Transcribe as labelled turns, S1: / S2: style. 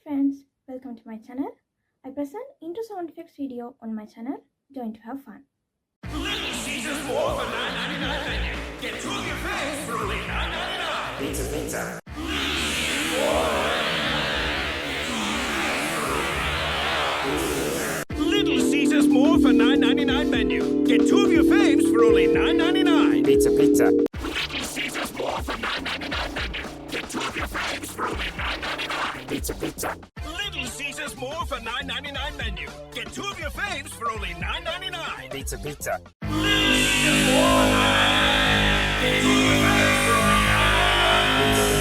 S1: friends, welcome to my channel. I present intro sound effects video on my channel. Join to have fun.
S2: Little Caesars more for $9.99 menu. Get two of your faves for only $9.99. Pizza. Little Caesars more for $9.99 menu. Get two of your faves for only $9.99.
S3: Pizza.
S2: Little Caesars more for $9.99 menu. Get two of your faves for only $9.99.
S3: Pizza.
S2: Little Caesars more for $9.99 menu. Get two of your faves for only $9.99.
S3: Pizza.
S2: Little Caesars more for $9.99. Get two of your faves for only $9.99.